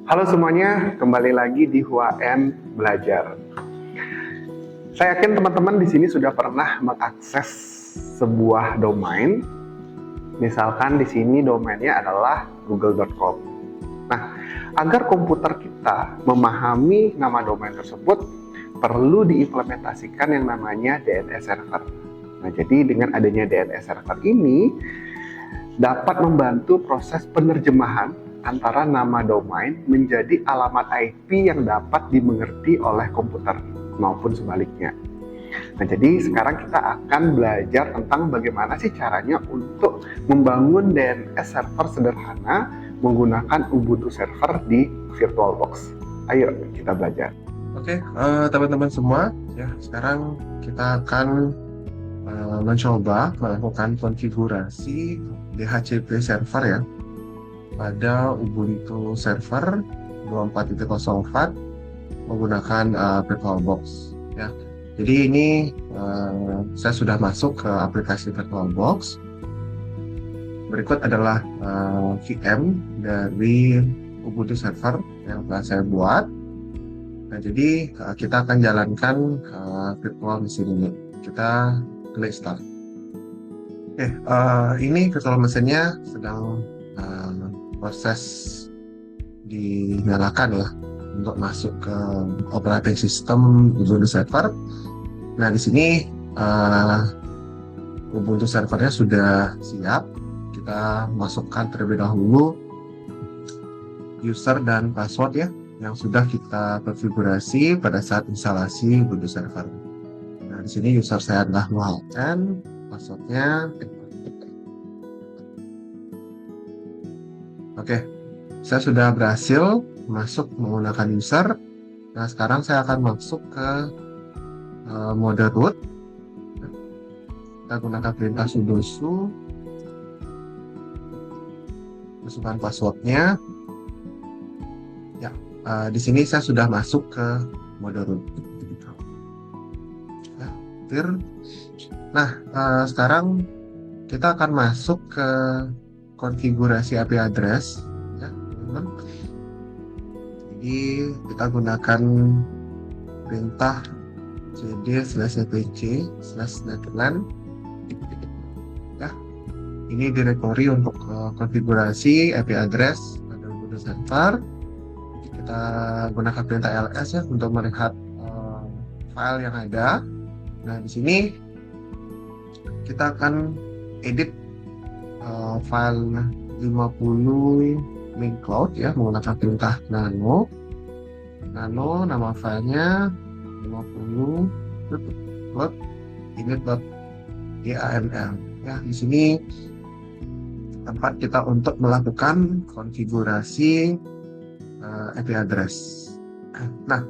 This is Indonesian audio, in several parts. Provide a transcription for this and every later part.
Halo semuanya, kembali lagi di HUAN Belajar. Saya yakin teman-teman di sini sudah pernah mengakses sebuah domain. Misalkan di sini domainnya adalah google.com. Nah, agar komputer kita memahami nama domain tersebut, perlu diimplementasikan yang namanya DNS server. Nah, jadi dengan adanya DNS server ini dapat membantu proses penerjemahan antara nama domain menjadi alamat IP yang dapat dimengerti oleh komputer maupun sebaliknya. Nah, jadi sekarang kita akan belajar tentang bagaimana sih caranya untuk membangun DNS server sederhana menggunakan Ubuntu server di VirtualBox. Ayo kita belajar. Oke, teman-teman semua, ya sekarang kita akan mencoba melakukan konfigurasi DHCP server ya pada Ubuntu server 24.04 menggunakan VirtualBox ya. Jadi ini saya sudah masuk ke aplikasi VirtualBox. Berikut adalah VM dari Ubuntu server yang telah saya buat. Nah, jadi kita akan jalankan virtual mesin ini. Kita klik start. Oke, ini virtual mesinnya sedang proses dinyalakan ya untuk masuk ke operating system Ubuntu server. Nah, di sini Ubuntu servernya sudah siap. Kita masukkan terlebih dahulu user dan password ya yang sudah kita konfigurasi pada saat instalasi Ubuntu server. Nah, di sini user saya adalah Muhammad, passwordnya. Oke, saya sudah berhasil masuk menggunakan user. Nah, sekarang saya akan masuk ke mode root. Kita gunakan perintah sudo su, masukkan passwordnya. Ya, di sini saya sudah masuk ke mode root. Nah, sekarang kita akan masuk ke konfigurasi IP address ya, teman-teman. Jadi kita gunakan perintah cd/etc/netherland ya. Ini directory untuk konfigurasi IP address pada Ubuntu server. Kita gunakan perintah ls ya untuk melihat file yang ada. Nah, di sini kita akan edit file 50 main cloud ya menggunakan perintah nano. Nama filenya 50 init.yaml ya. Di sini tempat kita untuk melakukan konfigurasi IP address. Nah,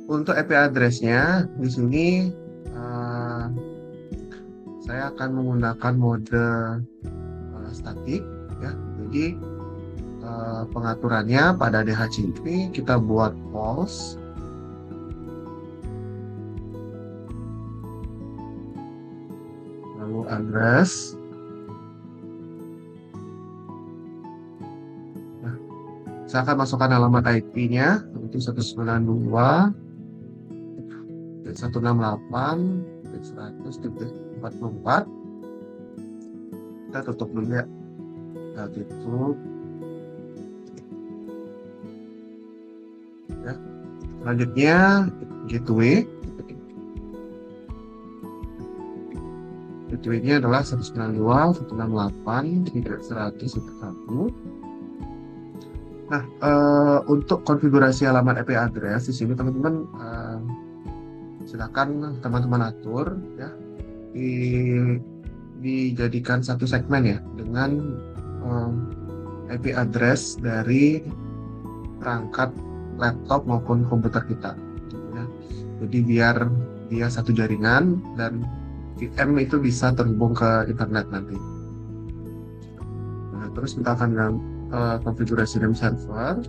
untuk IP address-nya di sini saya akan menggunakan mode statik ya. Jadi pengaturannya pada DHCP kita buat false. Lalu address. Nah, saya akan masukkan alamat IP-nya yaitu 192.168.100.44. Kita tutup dulu ya. Kita tutup ya. Selanjutnya gateway. Gateway-nya adalah 192.168.100.1. Nah, untuk konfigurasi alamat IP address di sini teman-teman silakan teman-teman atur ya. Dijadikan satu segmen ya dengan IP address dari perangkat laptop maupun komputer kita ya. Jadi biar dia satu jaringan dan VM itu bisa terhubung ke internet nanti. Nah, terus kita akan konfigurasi name server.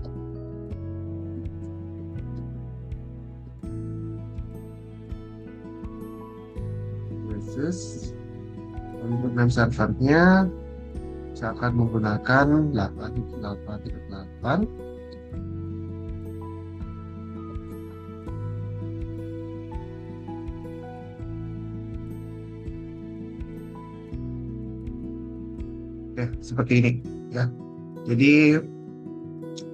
Untuk name servernya saya akan menggunakan 8.8.8 Oke, seperti ini ya. Jadi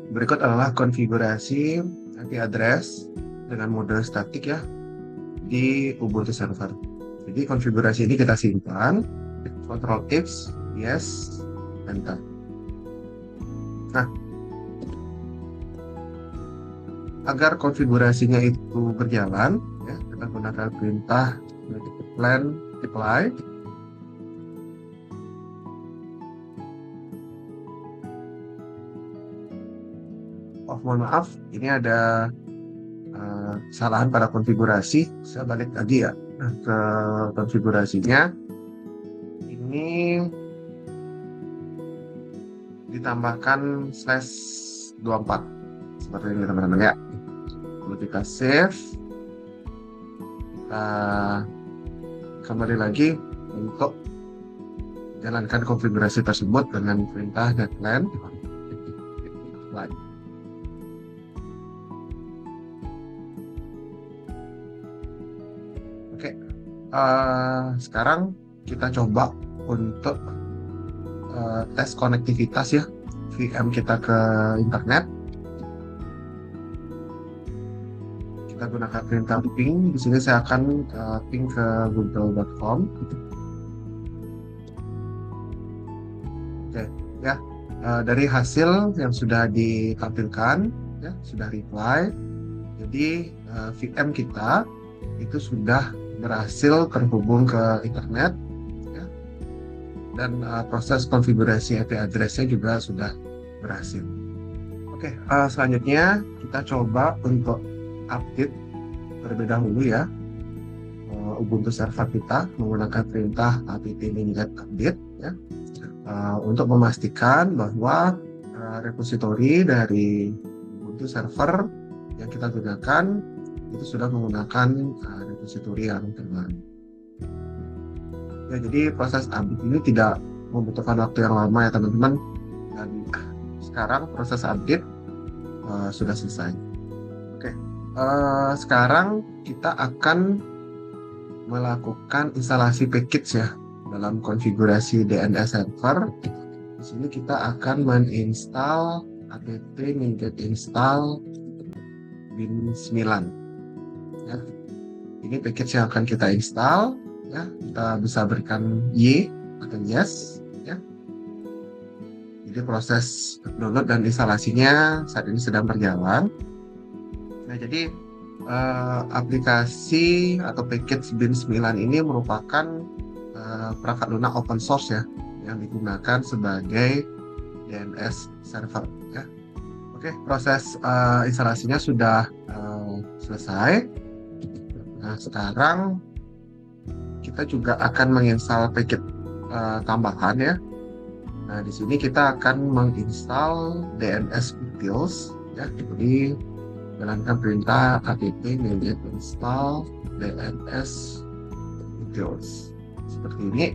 berikut adalah konfigurasi IP address dengan mode statik ya di Ubuntu server. Jadi konfigurasi ini kita simpan, Ctrl X, yes, enter. Nah, agar konfigurasinya itu berjalan, ya, kita gunakan perintah plan apply. Oh, mohon maaf, ini ada kesalahan pada konfigurasi. Saya balik lagi ya ke konfigurasinya. Ini ditambahkan /24 seperti ini teman-teman ya. Lalu kita save, kita kembali lagi untuk jalankan konfigurasi tersebut dengan perintah .plan apply. Oke, sekarang kita coba untuk tes konektivitas ya VM kita ke internet. Kita gunakan perintah ping. Di sini saya akan ping ke google.com. Oke, ya. Dari hasil yang sudah ditampilkan, ya, sudah reply. Jadi VM kita itu sudah berhasil terhubung ke internet, ya, dan proses konfigurasi IP address-nya juga sudah berhasil. Oke, selanjutnya kita coba untuk update terlebih dahulu ya Ubuntu server kita menggunakan perintah apt-get update ya, untuk memastikan bahwa repository dari Ubuntu server yang kita gunakan itu sudah menggunakan repository yang terbaru. Ya, jadi proses update ini tidak membutuhkan waktu yang lama ya teman-teman. Dan sekarang proses update sudah selesai. Oke, sekarang kita akan melakukan instalasi package ya dalam konfigurasi DNS server. Di sini kita akan menginstal apt-get install bin9. Ya. Ini package yang akan kita install ya, kita bisa berikan Y atau yes ya. Jadi proses download dan instalasinya saat ini sedang berjalan. Nah, jadi aplikasi atau package bin9 ini merupakan perangkat lunak open source ya yang digunakan sebagai DNS server ya. Oke, proses instalasinya sudah selesai. Nah, sekarang kita juga akan menginstal paket tambahan ya. Nah, di sini kita akan menginstal DNS utils ya. Jadi jalankan perintah apt-get install DNS utils seperti ini.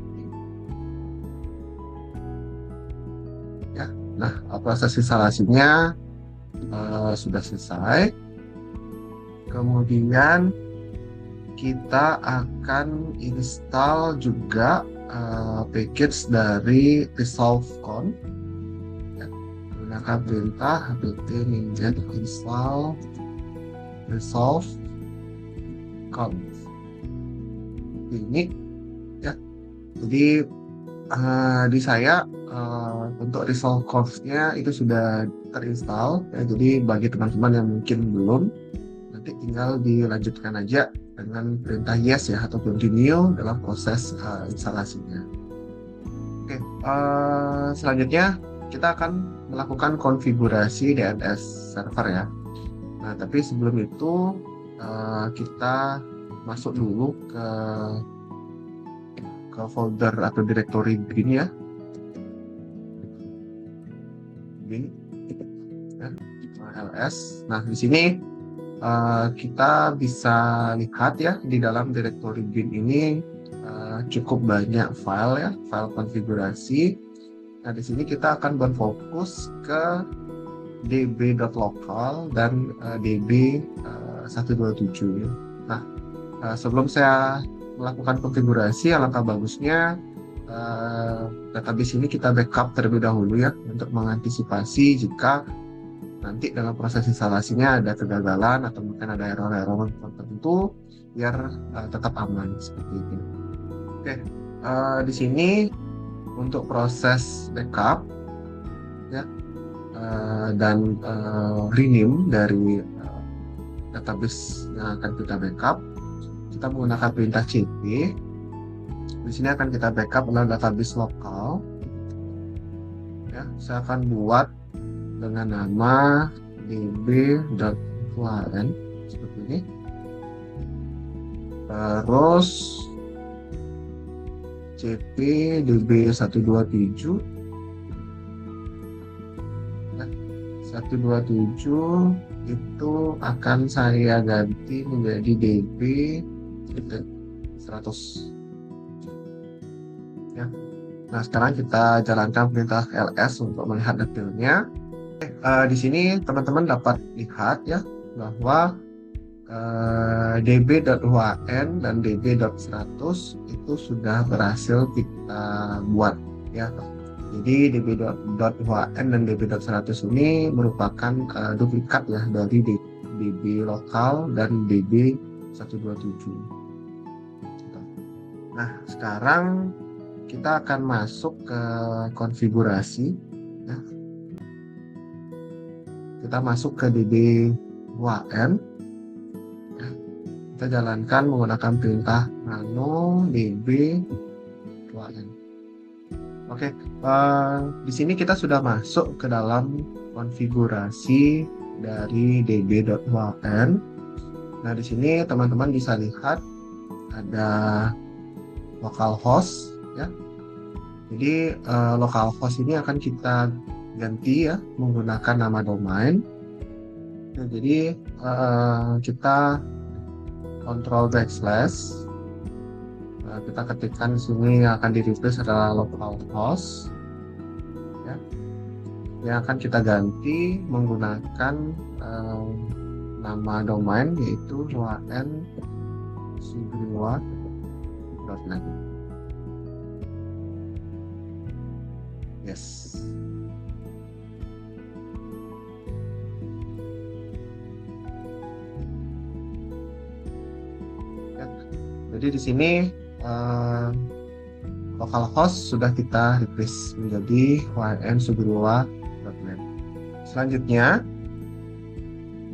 Ya. Nah, proses instalasinya sudah selesai. Kemudian kita akan install juga package dari resolve.conf ya, menggunakan perintah apt-get install resolve.conf. Ini ya, jadi di saya untuk resolve.conf-nya itu sudah terinstall ya, jadi bagi teman-teman yang mungkin belum, nanti tinggal dilanjutkan aja dengan perintah yes ya atau continue dalam proses instalasinya. Oke, selanjutnya kita akan melakukan konfigurasi DNS server ya. Nah, tapi sebelum itu kita masuk dulu ke folder atau directory bin ya. Bin ya, ls. Nah, di sini kita bisa lihat ya di dalam directory bin ini cukup banyak file ya, file konfigurasi. Nah, di sini kita akan berfokus ke db.local dan db127 ya. Nah, sebelum saya melakukan konfigurasi, alangkah bagusnya database ini kita backup terlebih dahulu ya, untuk mengantisipasi jika nanti dalam proses instalasinya ada kegagalan atau mungkin ada error-error tertentu, biar tetap aman seperti itu. Oke, di sini untuk proses backup ya, dan rename dari database yang akan kita backup, kita menggunakan perintah cp. Di sini akan kita backup adalah database lokal. Ya, saya akan buat dengan nama db.wn seperti ini. Terus cp db127. Ya, 127 itu akan saya ganti menjadi db.100. Ya. Nah, sekarang kita jalankan perintah ls untuk melihat detailnya. Di sini teman-teman dapat lihat ya bahwa db.wn dan db.100 itu sudah berhasil kita buat ya. Jadi db.wn dan db.100 ini merupakan duplikat ya dari db lokal dan db127. Nah, sekarang kita akan masuk ke konfigurasi ya. Kita masuk ke db.wn ya. Kita jalankan menggunakan perintah nano db.wn. Oke, di sini kita sudah masuk ke dalam konfigurasi dari db.wn. Nah, di sini teman-teman bisa lihat ada localhost ya. Jadi localhost ini akan kita ganti ya menggunakan nama domain. Nah, jadi kita kontrol backslash. Kita ketikkan di sini yang akan di replace adalah localhost ya. Yang akan kita ganti menggunakan nama domain yaitu wn.sugriwat.net. Yes. Ya. Jadi di sini localhost sudah kita replace menjadi wn.sugriwat.net. Selanjutnya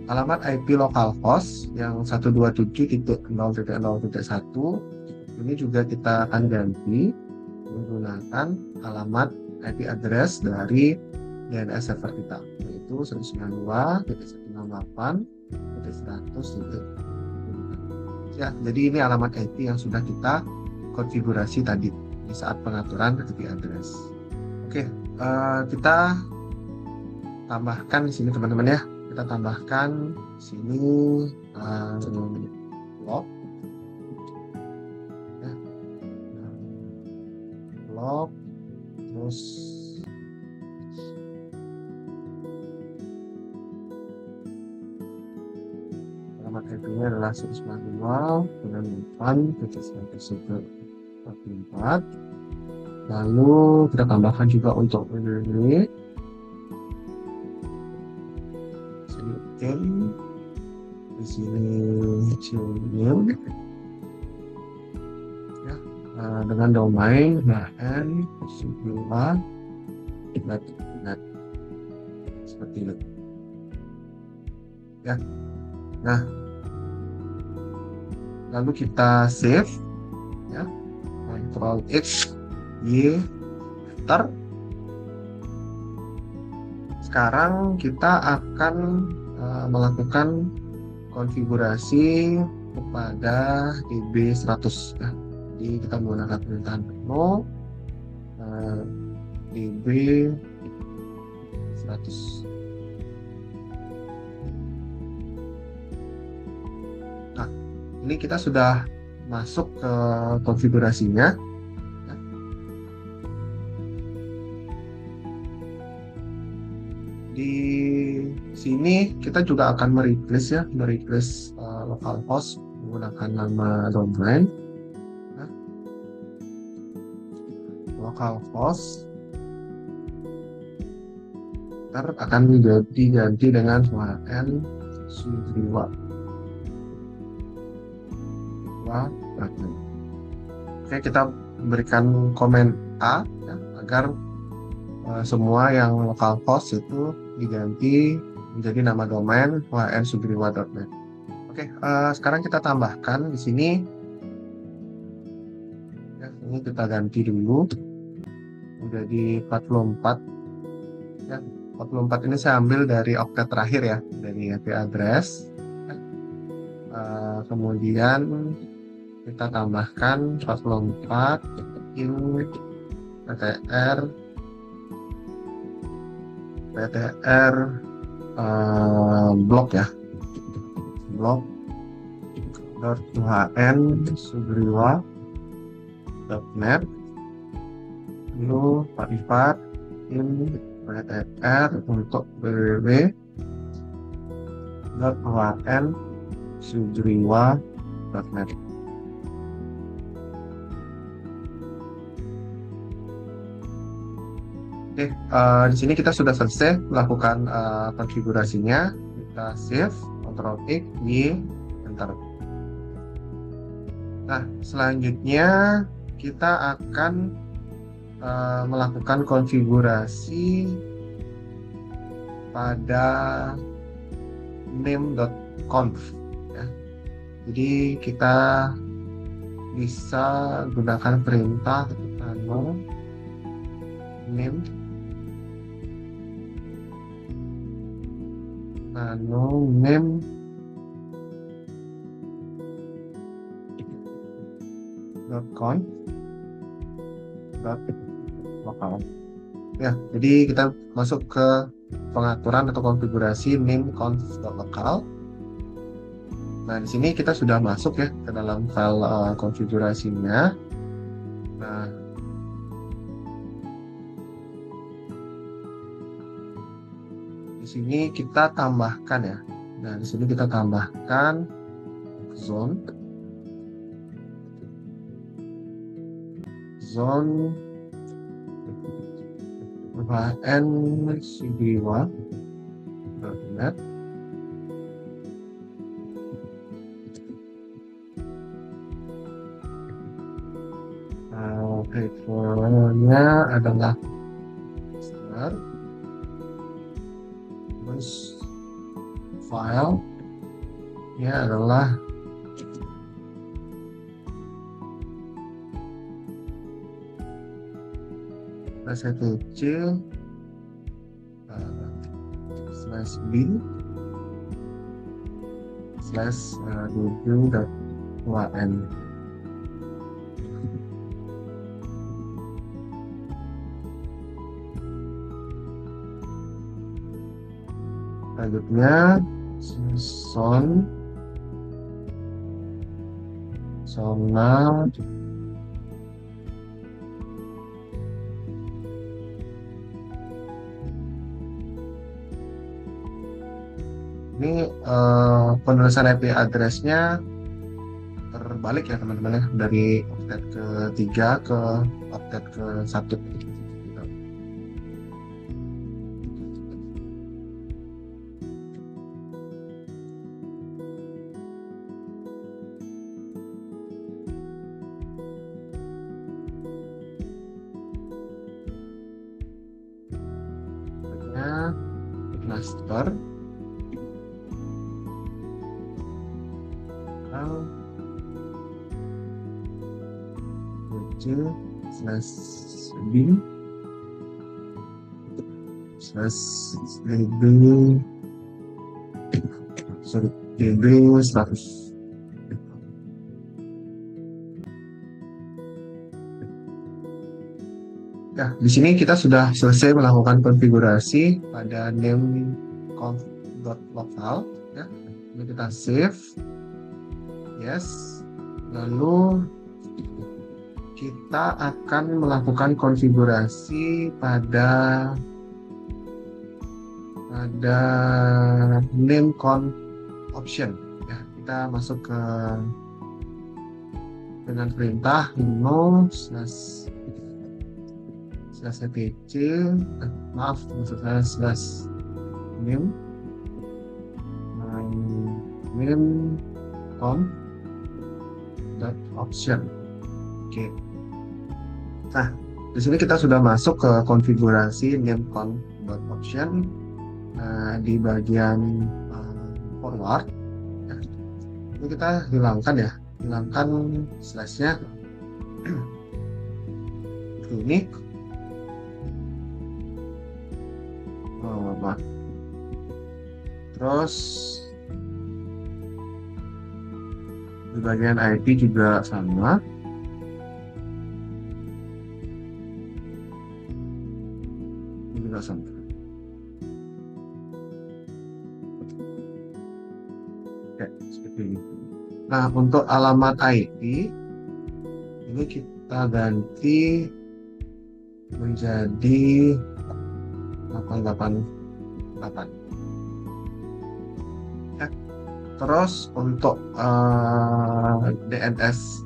alamat IP localhost yang 127.0.0.1 ini juga kita akan ganti menggunakan alamat IP address dari DNS server kita, yaitu 192.168.100. Ya, jadi ini alamat IP yang sudah kita konfigurasi tadi di saat pengaturan IP address. Oke, kita tambahkan di sini teman-teman ya. Kita tambahkan di sini log ya. Log terus alamat IP-nya adalah 192.168.100. Lalu kita tambahkan juga untuk www. Di sini Cillium ya, dengan domain wn.sugriwat.net seperti itu ya. Nah, lalu kita save ya, Ctrl X Y enter. Sekarang kita akan melakukan konfigurasi kepada db100 ya. Jadi kita menggunakan perintah nano db100. Nah, ini kita sudah masuk ke konfigurasinya ya. Di sini kita juga akan mereplace localhost menggunakan nama domain. Nah, localhost akan diganti dengan VN Sugriwa. Oke, kita berikan komen A ya, agar semua yang localhost itu diganti menjadi nama domain wnsugriwa.net. Oke, sekarang kita tambahkan di sini. Ya, ini kita ganti dulu menjadi 44. Ya, 44 ini saya ambil dari oktet terakhir ya, dari IP address. Kemudian kita tambahkan 44 in PTR blok ya, blok .hn_sugriwa.net, lalu 44 in PTR untuk www.hn_sugriwa.net. Oke, di sini kita sudah selesai melakukan konfigurasinya. Kita save, Ctrl X, Y, Enter. Nah, selanjutnya kita akan melakukan konfigurasi pada name.conf ya. Jadi kita bisa gunakan perintah nano name .conf lokal. Ya, jadi kita masuk ke pengaturan atau konfigurasi name.conf.local. Nah, di sini kita sudah masuk ya ke dalam file konfigurasinya. Nah, di sini kita tambahkan ya. Nah, di sini kita tambahkan zone wnsugriwa.net. Referennya adalah start, terus file nya adalah bahasa kecil /bin /db.wn. Selanjutnya sona ini penulisan IP address-nya terbalik ya teman-teman ya, dari oktet ke-3 ke oktet ke-1. Master /bin /db 100. Ya, di sini kita sudah selesai melakukan konfigurasi pada name.conf.local ya. Ini kita save. Yes. Lalu kita akan melakukan konfigurasi pada name.conf option ya. Kita masuk ke dengan perintah slash etc, maaf maksud saya slash name com dot option. Oke. Nah, di sini kita sudah masuk ke konfigurasi name.com dot option di bagian forward. Ini kita hilangkan slashnya. Ini maaf. Terus di bagian IP juga sama. Ini juga sama. Oke, seperti ini. Nah, untuk alamat IP ini kita ganti menjadi 888. Ya. Terus untuk DNS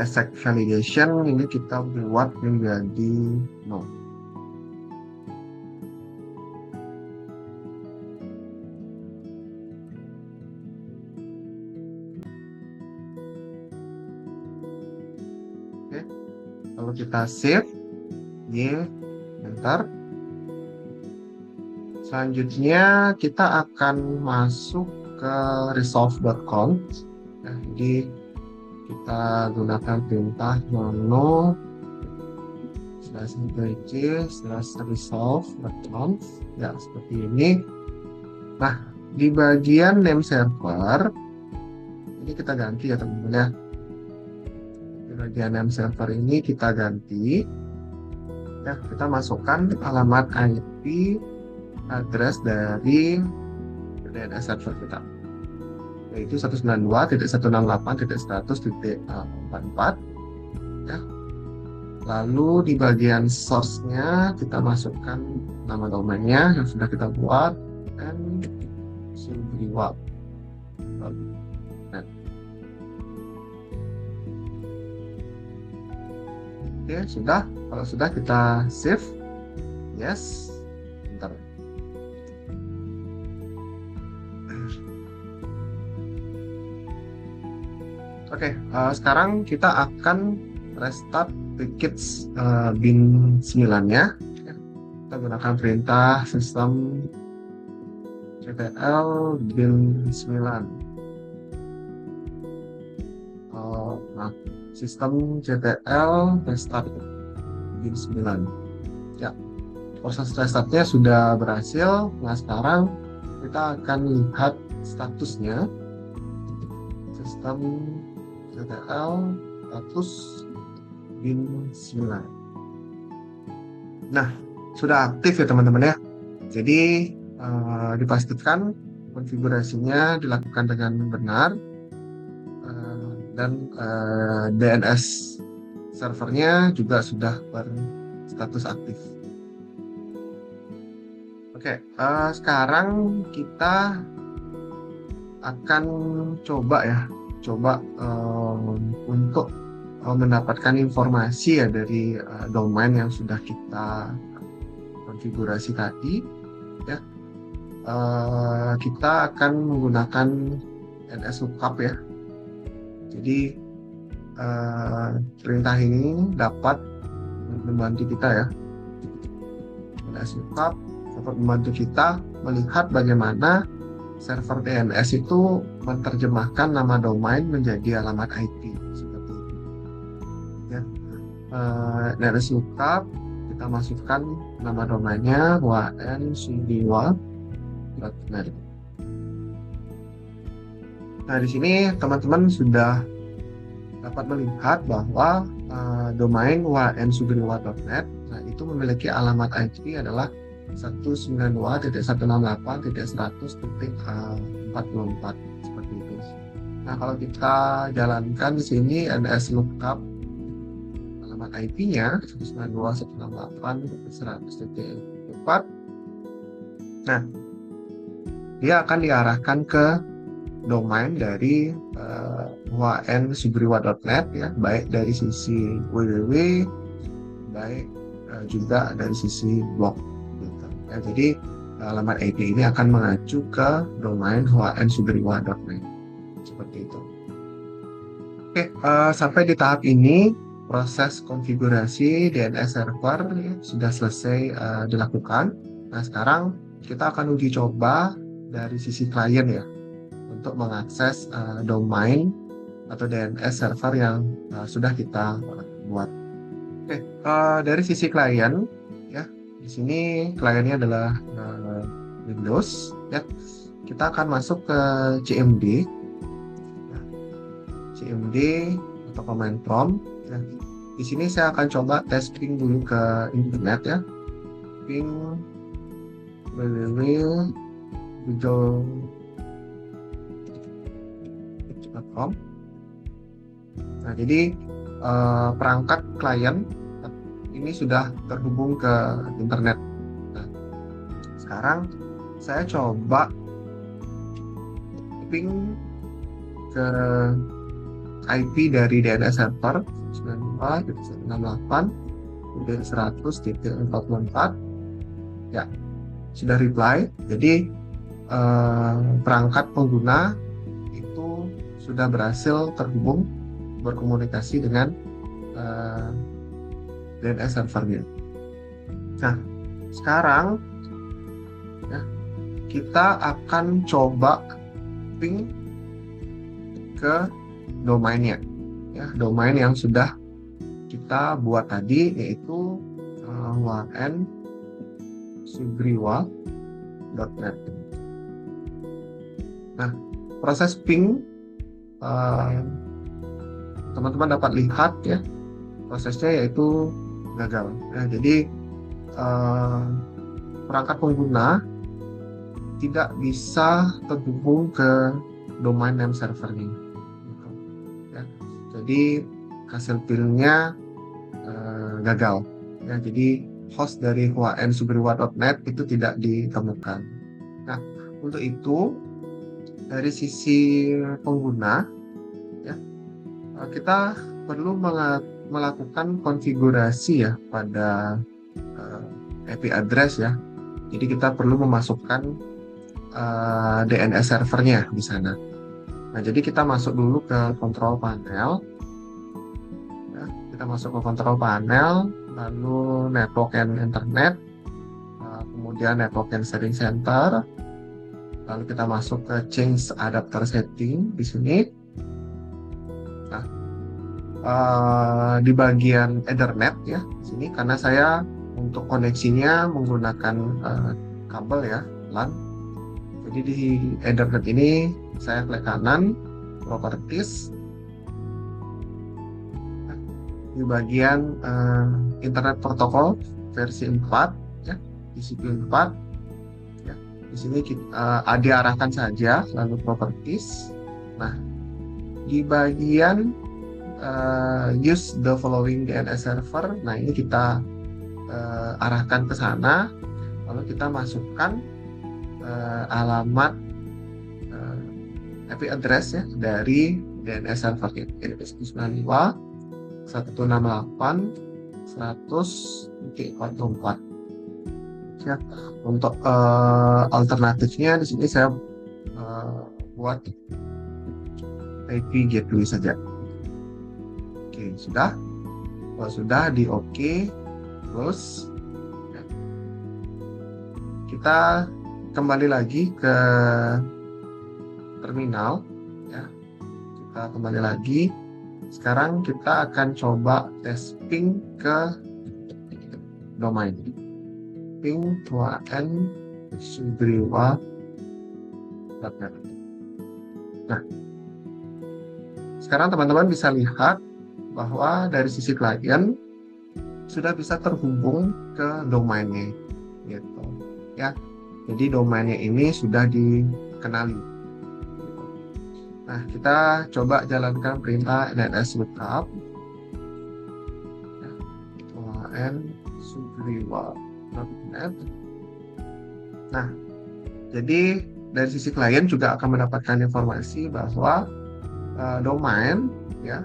sec validation ini kita buat menjadi 0. Oke. Lalu kita save, enter. Selanjutnya kita akan masuk ke resolve.conf. Nah, jadi kita gunakan perintah nano /resolve.conf ya, seperti ini. Nah, di bagian name server ini kita ganti ya teman-teman ya. Di bagian name server ini kita ganti ya, kita masukkan alamat IP address dari DNS server kita, yaitu 192.168.100.44 ya. Lalu di bagian source-nya kita masukkan nama domainnya yang sudah kita buat dan subriwap. Oke, sudah. Kalau sudah kita save, yes, enter. Oke, sekarang kita akan restart package bin 9-nya. Kita gunakan perintah system ctl bin 9. Sistem ctl restart bin 9. Ya, proses restartnya sudah berhasil. Nah, sekarang kita akan lihat statusnya. Sistem ctl status bin 9. Nah, sudah aktif ya teman-teman ya. Jadi dipastikan konfigurasinya dilakukan dengan benar dan DNS servernya juga sudah berstatus aktif. Oke, sekarang kita akan coba untuk mendapatkan informasi ya dari domain yang sudah kita konfigurasi tadi ya. Kita akan menggunakan NSLookup ya. Jadi perintah ini dapat membantu kita ya. NSLookup dapat membantu kita melihat bagaimana server DNS itu menerjemahkan nama domain menjadi alamat IP seperti itu. Ya. NSLookup kita masukkan nama domainnya wnsubriwap.net. Nah, di sini teman-teman sudah dapat melihat bahwa domain wnsubriwap.net itu memiliki alamat IP adalah 192.168.100.44 seperti itu. Nah, kalau kita jalankan di sini NSLookup alamat IP-nya 192.168.100.44. Nah, dia akan diarahkan ke domain dari wnsubriwap.net ya, baik dari sisi www baik juga dari sisi blog gitu. Ya, jadi alamat IP ini akan mengacu ke domain hwnsugriwa.net seperti itu. Oke, sampai di tahap ini proses konfigurasi DNS server ya, sudah selesai dilakukan. Nah, sekarang kita akan uji coba dari sisi klien ya untuk mengakses domain atau DNS server yang sudah kita buat. Oke, dari sisi klien ya, di sini kliennya adalah Windows ya. Kita akan masuk ke CMD, ya. CMD atau command prompt. Ya. Di sini saya akan coba tes ping dulu ke internet ya, ping www.google.com. Nah, jadi perangkat klien ini sudah terhubung ke internet. Nah, sekarang saya coba ping ke IP dari DNS server 94.168.100.44. Ya, sudah reply. Jadi perangkat pengguna itu sudah berhasil terhubung berkomunikasi dengan DNS servernya. Nah, sekarang ya, kita akan coba ping ke domainnya, ya, domain yang sudah kita buat tadi, yaitu hwnsugriwa.net. Nah, proses ping teman-teman dapat lihat ya, prosesnya yaitu gagal. Ya, jadi perangkat pengguna tidak bisa terhubung ke domain name servernya. Gitu. Ya, jadi hasil pingnya gagal. Ya, jadi host dari hwnsugriwa.net itu tidak ditemukan. Nah, untuk itu dari sisi pengguna, ya, kita perlu melakukan konfigurasi ya pada IP address ya. Jadi kita perlu memasukkan DNS servernya di sana. Nah, jadi kita masuk dulu ke control panel. Ya, kita masuk ke control panel, lalu network and internet, kemudian network and setting center. Lalu kita masuk ke change adapter setting di sini. Nah, di bagian Ethernet ya di sini, karena saya untuk koneksinya menggunakan kabel ya LAN. Jadi di Ethernet ini saya klik kanan properties. Nah, di bagian internet protokol versi 4 ya, TCP 4 ya. Di sini kita diarahkan saja, lalu properties. Nah, di bagian use the following DNS server, nah ini kita arahkan ke sana, lalu kita masukkan alamat IP address ya dari DNS server ini, 192.168.100.44. Ya, untuk alternatifnya di sini saya buat IP gateway saja. Oke, sudah. Kalau sudah di OK, terus ya, kita kembali lagi ke terminal ya. Kita kembali lagi. Sekarang kita akan coba tes ping ke domain. Ping hwnsugriwa.net. Nah, sekarang teman-teman bisa lihat bahwa dari sisi klien sudah bisa terhubung ke domainnya, gitu ya. Jadi domainnya ini sudah dikenali. Nah, kita coba jalankan perintah DNS lookup hwnsugriwa.net. Nah, jadi dari sisi klien juga akan mendapatkan informasi bahwa domain ya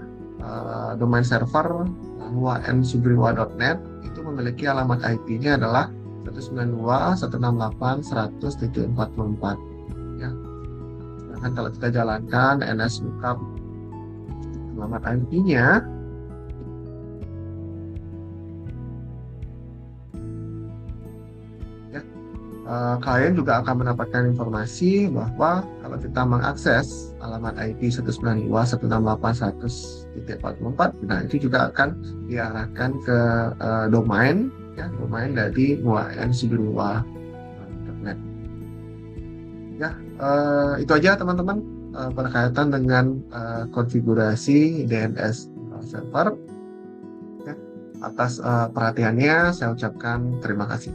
domain server huansubriwa.net itu memiliki alamat IP-nya adalah 192.168.100.44 ya. Sedangkan kalau kita jalankan ns lookup alamat IP-nya, kalian juga akan mendapatkan informasi bahwa kalau kita mengakses alamat IP 192.168.100.44, nah itu juga akan diarahkan ke domain dari huansubriwa.net. Ya, itu aja teman-teman berkaitan dengan konfigurasi DNS server. Ya, atas perhatiannya saya ucapkan terima kasih.